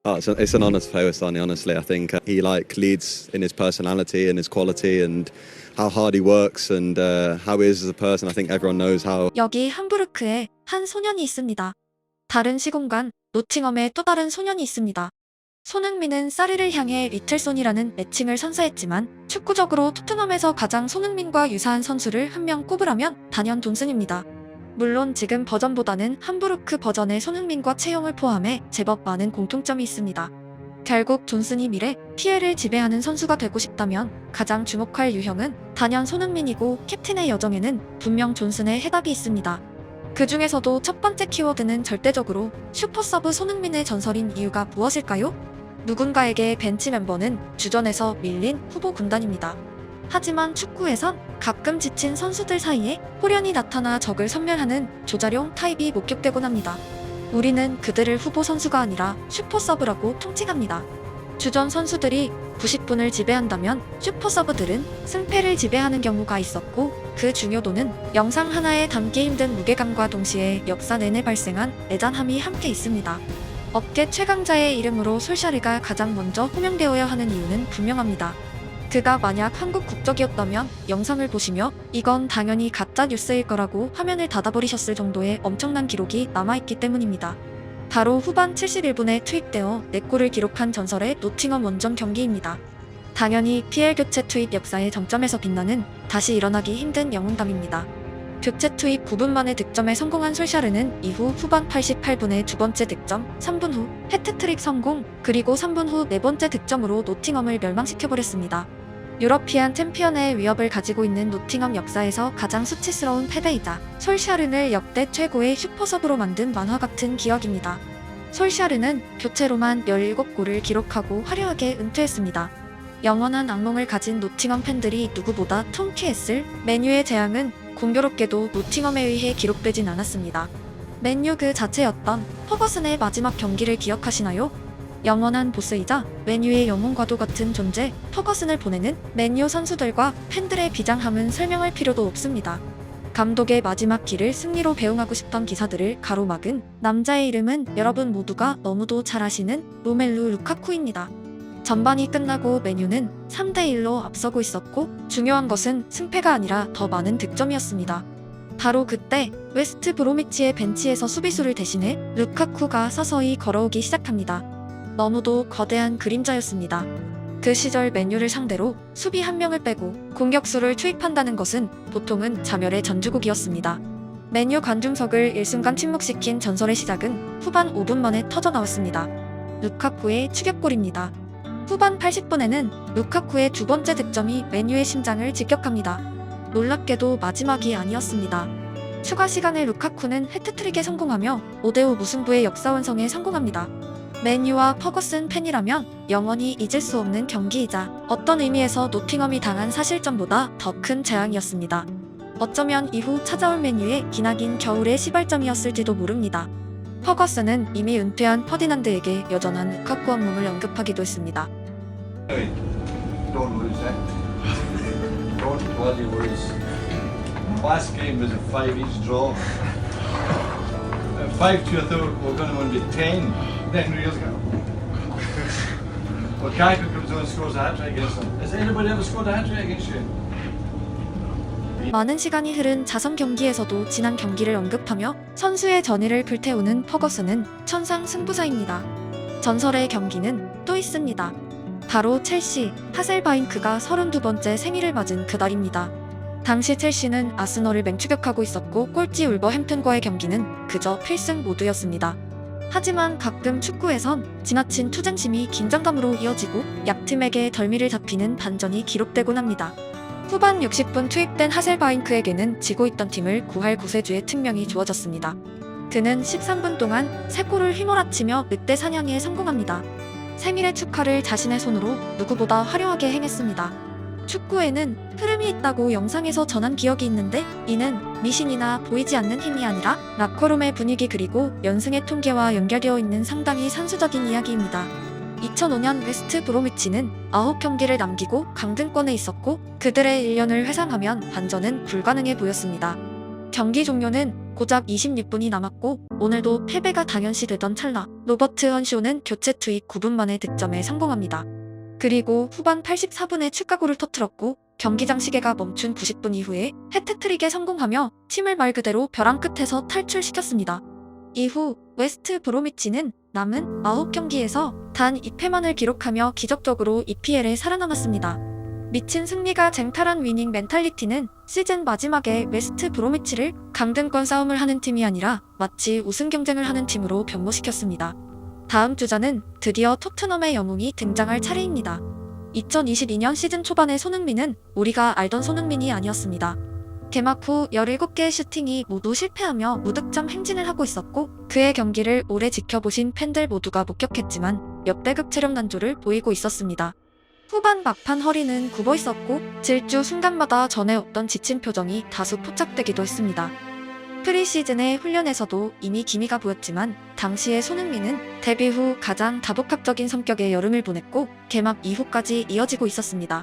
Oh, it's an honour to play with Sonny. Honestly, I think he leads in his personality and his quality and how hard he works and how he is as a person. I think everyone knows how. 여기 함부르크에 한 소년이 있습니다. 다른 시공간 노팅엄에 또 다른 소년이 있습니다. 손흥민은 사리를 향해 리틀손이라는 애칭을 선사했지만 축구적으로 토트넘에서 가장 손흥민과 유사한 선수를 한 명 꼽으라면 단연 돈슨입니다. 물론 지금 버전보다는 함부르크 버전의 손흥민과 체형을 포함해 제법 많은 공통점이 있습니다. 결국 존슨이 미래 PL을 지배하는 선수가 되고 싶다면 가장 주목할 유형은 단연 손흥민이고 캡틴의 여정에는 분명 존슨의 해답이 있습니다. 그 중에서도 첫 번째 키워드는 절대적으로 슈퍼서브 손흥민의 전설인 이유가 무엇일까요? 누군가에게 벤치 멤버는 주전에서 밀린 후보 군단입니다. 하지만 축구에선 가끔 지친 선수들 사이에 호련히 나타나 적을 섬멸하는 조자룡 타입이 목격되곤 합니다. 우리는 그들을 후보 선수가 아니라 슈퍼서브라고 통칭합니다. 주전 선수들이 90분을 지배한다면 슈퍼서브들은 승패를 지배하는 경우가 있었고 그 중요도는 영상 하나에 담기 힘든 무게감과 동시에 역사 내내 발생한 애잔함이 함께 있습니다. 업계 최강자의 이름으로 솔샤르가 가장 먼저 호명되어야 하는 이유는 분명합니다. 그가 만약 한국 국적이었다면 영상을 보시며 이건 당연히 가짜 뉴스일 거라고 화면을 닫아버리셨을 정도의 엄청난 기록이 남아있기 때문입니다. 바로 후반 71분에 투입되어 4골을 기록한 전설의 노팅엄 원정 경기입니다. 당연히 PL 교체 투입 역사의 정점에서 빛나는 다시 일어나기 힘든 영웅담입니다. 교체 투입 9분 만에 득점에 성공한 솔샤르는 이후 후반 88분에 두 번째 득점, 3분 후 해트트릭 성공, 그리고 3분 후 네 번째 득점으로 노팅엄을 멸망시켜버렸습니다. 유러피안 챔피언의 위협을 가지고 있는 노팅엄 역사에서 가장 수치스러운 패배이자 솔샤르를 역대 최고의 슈퍼서브로 만든 만화 같은 기억입니다. 솔샤르는 교체로만 17골을 기록하고 화려하게 은퇴했습니다. 영원한 악몽을 가진 노팅엄 팬들이 누구보다 통쾌했을 맨유의 재앙은 공교롭게도 노팅엄에 의해 기록되진 않았습니다. 맨유 그 자체였던 퍼거슨의 마지막 경기를 기억하시나요? 영원한 보스이자 맨유의 영웅과도 같은 존재 퍼거슨을 보내는 맨유 선수들과 팬들의 비장함은 설명할 필요도 없습니다. 감독의 마지막 길을 승리로 배웅하고 싶던 기사들을 가로막은 남자의 이름은 여러분 모두가 너무도 잘 아시는 로멜루 루카쿠입니다. 전반이 끝나고 맨유는 3대1로 앞서고 있었고 중요한 것은 승패가 아니라 더 많은 득점이었습니다. 바로 그때 웨스트 브로미치의 벤치에서 수비수를 대신해 루카쿠가 서서히 걸어오기 시작합니다. 너무도 거대한 그림자였습니다. 그 시절 맨유를 상대로 수비 한 명을 빼고 공격수를 투입한다는 것은 보통은 자멸의 전주곡이었습니다. 맨유 관중석을 일순간 침묵시킨 전설의 시작은 후반 5분 만에 터져나왔습니다. 루카쿠의 추격골입니다. 후반 80분에는 루카쿠의 두 번째 득점이 맨유의 심장을 직격합니다. 놀랍게도 마지막이 아니었습니다. 추가 시간에 루카쿠는 해트트릭에 성공하며 5대5 무승부의 역사 완성에 성공합니다. 맨유와 퍼거슨 팬이라면 영원히 잊을 수 없는 경기이자 어떤 의미에서 노팅엄이 당한 사실점보다 더 큰 재앙이었습니다. 어쩌면 이후 찾아올 맨유의 기나긴 겨울의 시발점이었을지도 모릅니다. 퍼거슨은 이미 은퇴한 퍼디난드에게 여전한 루카쿠 악몽을 언급하기도 했습니다. Don't lose that. Don't bloody lose. Last game was a 5-each draw. 5-2 I thought we were going to win by 10. Then years ago. Lukaku comes on and scores a hat-trick against them. Has anybody ever scored a hat-trick against you? 많은 시간이 흐른 자선 경기에서도 지난 경기를 언급하며 선수의 전의를 불태우는 퍼거슨은 천상 승부사입니다. 전설의 경기는 또 있습니다. 바로 첼시 하셀바잉크가 32번째 생일을 맞은 그날입니다. 당시 첼시는 아스널을 맹추격하고 있었고 꼴찌 울버햄튼과의 경기는 그저 필승 모드였습니다. 하지만 가끔 축구에선 지나친 투쟁심이 긴장감으로 이어지고 약팀에게 덜미를 잡히는 반전이 기록되곤 합니다. 후반 60분 투입된 하셀바잉크에게는 지고 있던 팀을 구할 구세주의 특명이 주어졌습니다. 그는 13분 동안 3골을 휘몰아치며 늑대 사냥에 성공합니다. 생일의 축하를 자신의 손으로 누구보다 화려하게 행했습니다. 축구에는 흐름이 있다고 영상에서 전한 기억이 있는데 이는 미신이나 보이지 않는 힘이 아니라 라커룸의 분위기 그리고 연승의 통계와 연결되어 있는 상당히 산수적인 이야기입니다. 2005년 웨스트 브로미치는 9경기를 남기고 강등권에 있었고 그들의 1년을 회상하면 반전은 불가능해 보였습니다. 경기 종료는 고작 26분이 남았고 오늘도 패배가 당연시되던 찰나 로버트 헌쇼는 교체 투입 9분 만에 득점에 성공합니다. 그리고 후반 84분에 추가골을 터뜨렸고 경기장 시계가 멈춘 90분 이후에 해트트릭에 성공하며 팀을 말 그대로 벼랑 끝에서 탈출시켰습니다. 이후 웨스트 브로미치는 남은 9경기에서 단 2패만을 기록하며 기적적으로 EPL에 살아남았습니다. 미친 승리가 쟁탈한 위닝 멘탈리티는 시즌 마지막에 웨스트 브로미치를 강등권 싸움을 하는 팀이 아니라 마치 우승 경쟁을 하는 팀으로 변모시켰습니다. 다음 주자는 드디어 토트넘의 영웅이 등장할 차례입니다. 2022년 시즌 초반의 손흥민은 우리가 알던 손흥민이 아니었습니다. 개막 후 17개의 슈팅이 모두 실패하며 무득점 행진을 하고 있었고 그의 경기를 오래 지켜보신 팬들 모두가 목격했지만 역대급 체력 난조를 보이고 있었습니다. 후반 막판 허리는 굽어 있었고 질주 순간마다 전에 없던 지친 표정이 다소 포착되기도 했습니다. 프리시즌의 훈련에서도 이미 기미가 보였지만 당시의 손흥민은 데뷔 후 가장 다복합적인 성격의 여름을 보냈고 개막 이후까지 이어지고 있었습니다.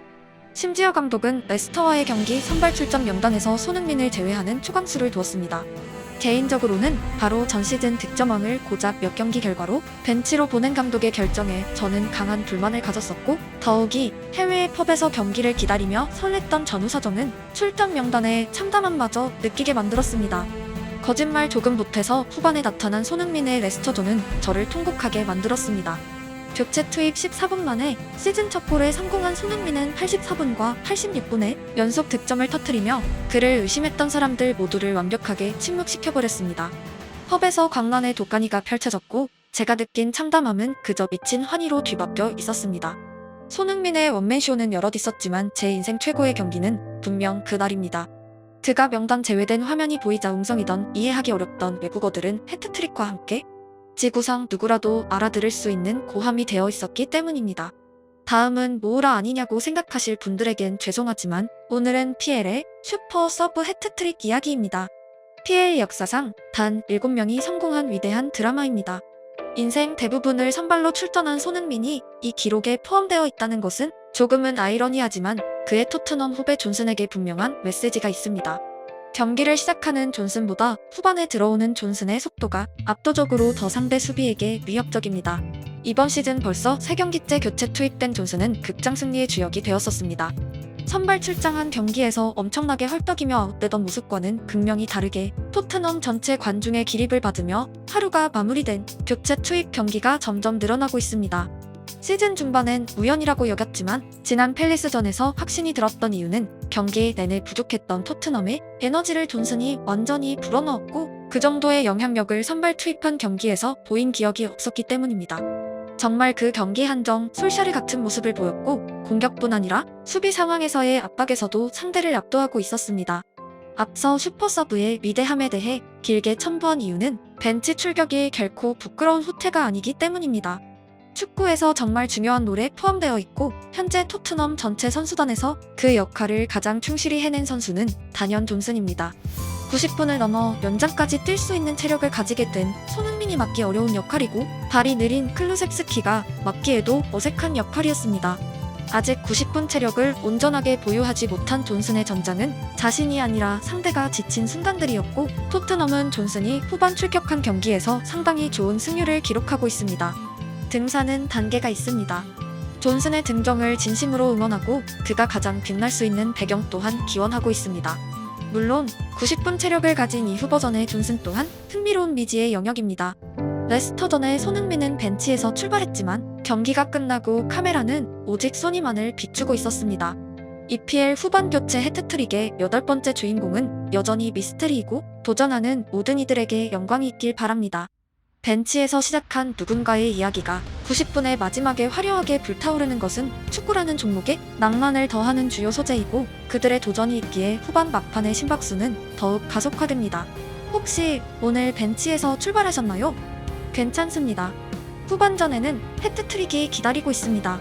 심지어 감독은 레스터와의 경기 선발 출전 명단에서 손흥민을 제외하는 초강수를 두었습니다. 개인적으로는 바로 전 시즌 득점왕을 고작 몇 경기 결과로 벤치로 보낸 감독의 결정에 저는 강한 불만을 가졌었고 더욱이 해외의 펍에서 경기를 기다리며 설렜던 전후 사정은 출전 명단에 참담함마저 느끼게 만들었습니다. 거짓말 조금 보태서 후반에 나타난 손흥민의 레스터전은 저를 통곡하게 만들었습니다. 교체 투입 14분 만에 시즌 첫 골에 성공한 손흥민은 84분과 86분에 연속 득점을 터뜨리며 그를 의심했던 사람들 모두를 완벽하게 침묵시켜버렸습니다. 펍에서 광란의 독가니가 펼쳐졌고 제가 느낀 참담함은 그저 미친 환희로 뒤바뀌어 있었습니다. 손흥민의 원맨쇼는 여럿 있었지만 제 인생 최고의 경기는 분명 그날입니다. 그가 명단 제외된 화면이 보이자 웅성이던 이해하기 어렵던 외국어들은 해트트릭과 함께 지구상 누구라도 알아들을 수 있는 고함이 되어 있었기 때문입니다. 다음은 모우라 아니냐고 생각하실 분들에겐 죄송하지만 오늘은 PL의 슈퍼 서브 해트트릭 이야기입니다. PL 역사상 단 7명이 성공한 위대한 드라마입니다. 인생 대부분을 선발로 출전한 손흥민이 이 기록에 포함되어 있다는 것은 조금은 아이러니하지만 그의 토트넘 후배 존슨에게 분명한 메시지가 있습니다. 경기를 시작하는 존슨보다 후반에 들어오는 존슨의 속도가 압도적으로 더 상대 수비에게 위협적입니다. 이번 시즌 벌써 3경기째 교체 투입된 존슨은 극장 승리의 주역이 되었었습니다. 선발 출장한 경기에서 엄청나게 헐떡이며 아웃되던 모습과는 극명히 다르게 토트넘 전체 관중의 기립을 받으며 하루가 마무리된 교체 투입 경기가 점점 늘어나고 있습니다. 시즌 중반엔 우연이라고 여겼지만 지난 팰리스전에서 확신이 들었던 이유는 경기 내내 부족했던 토트넘의 에너지를 존슨이 완전히 불어넣었고 그 정도의 영향력을 선발 투입한 경기에서 보인 기억이 없었기 때문입니다. 정말 그 경기 한정 솔샤르 같은 모습을 보였고 공격뿐 아니라 수비 상황에서의 압박에서도 상대를 압도하고 있었습니다. 앞서 슈퍼서브의 위대함에 대해 길게 첨부한 이유는 벤치 출격이 결코 부끄러운 후퇴가 아니기 때문입니다. 축구에서 정말 중요한 롤에 포함되어 있고 현재 토트넘 전체 선수단에서 그 역할을 가장 충실히 해낸 선수는 단연 존슨입니다. 90분을 넘어 연장까지 뛸 수 있는 체력을 가지게 된 손흥민이 맡기 어려운 역할이고 발이 느린 클루셉스키가 맡기에도 어색한 역할이었습니다. 아직 90분 체력을 온전하게 보유하지 못한 존슨의 전장은 자신이 아니라 상대가 지친 순간들이었고 토트넘은 존슨이 후반 출격한 경기에서 상당히 좋은 승률을 기록하고 있습니다. 등산은 단계가 있습니다. 존슨의 등정을 진심으로 응원하고 그가 가장 빛날 수 있는 배경 또한 기원하고 있습니다. 물론 90분 체력을 가진 이후 버전의 존슨 또한 흥미로운 미지의 영역입니다. 레스터전에 손흥민은 벤치에서 출발했지만 경기가 끝나고 카메라는 오직 소니만을 비추고 있었습니다. EPL 후반 교체 해트트릭의 8번째 주인공은 여전히 미스터리이고 도전하는 모든 이들에게 영광이 있길 바랍니다. 벤치에서 시작한 누군가의 이야기가 90분의 마지막에 화려하게 불타오르는 것은 축구라는 종목에 낭만을 더하는 주요 소재이고 그들의 도전이 있기에 후반 막판의 심박수는 더욱 가속화됩니다. 혹시 오늘 벤치에서 출발하셨나요? 괜찮습니다. 후반전에는 해트트릭이 기다리고 있습니다.